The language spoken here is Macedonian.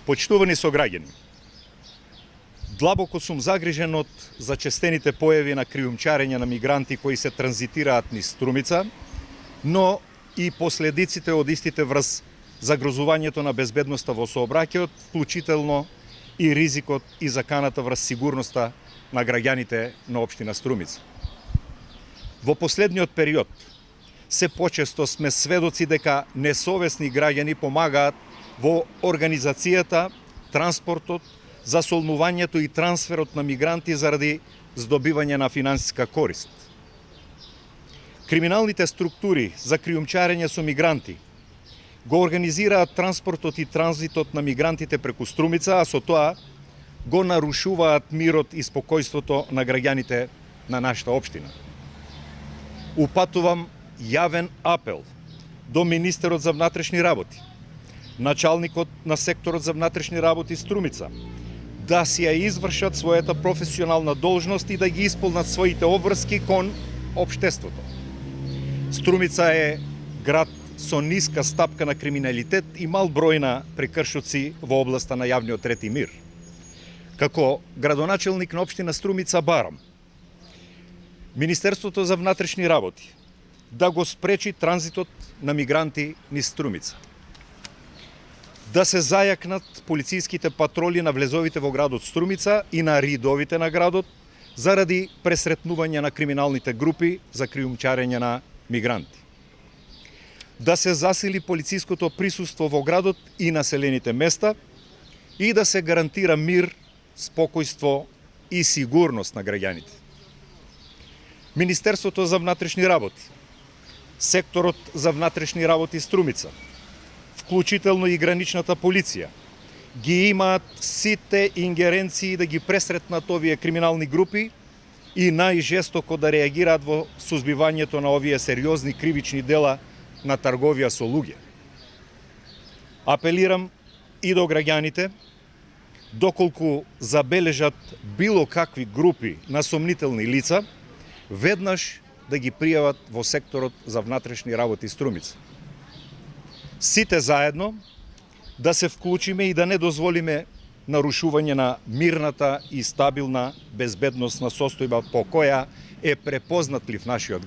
Почитувани сограѓани, длабоко сум загрижен од зачестените појави на кријумчарење на мигранти кои се транзитираат низ Струмица, но и последиците од истите врз загрозувањето на безбедноста во сообраќајот, вклучително и ризикот и заканата врз сигурноста на граѓаните на општина Струмица. Во последниот период се почесто сме сведоци дека несовесни граѓани помагаат во организацијата, транспортот, засолнувањето и трансферот на мигранти заради здобивање на финансиска корист. Криминалните структури за кријумчарење со мигранти го организираат транспортот и транзитот на мигрантите преку Струмица, а со тоа го нарушуваат мирот и спокојството на граѓаните на нашата општина. Упатувам јавен апел до министерот за внатрешни работи, началникот на секторот за внатрешни работи Струмица, да си ја извршат својата професионална должност и да ги исполнат своите обврски кон општеството. Струмица е град со ниска стапка на криминалитет и мал број на прекршоци во областа на јавниот ред и мир. Како градоначелник на општина Струмица барам Министерството за внатрешни работи да го спречи транзитот на мигранти низ Струмица, да се зајакнат полициските патроли на влезовите во градот Струмица и на ридовите на градот заради пресретнување на криминалните групи за кријумчарење на мигранти, да се засили полициското присуство во градот и населените места и да се гарантира мир, спокојство и сигурност на граѓаните. Министерството за внатрешни работи, секторот за внатрешни работи Струмица, вклучително и граничната полиција, ги имаат сите ингеренции да ги пресретнат овие криминални групи и најжестоко да реагираат во сузбивањето на овие сериозни кривични дела на трговија со луѓе. Апелирам и до граѓаните, доколку забележат било какви групи на сомнителни лица, веднаш да ги пријават во секторот за внатрешни работи Струмица. Сите заедно да се вклучиме и да не дозволиме нарушување на мирната и стабилна безбедносна состојба по која е препознатлив нашиот град.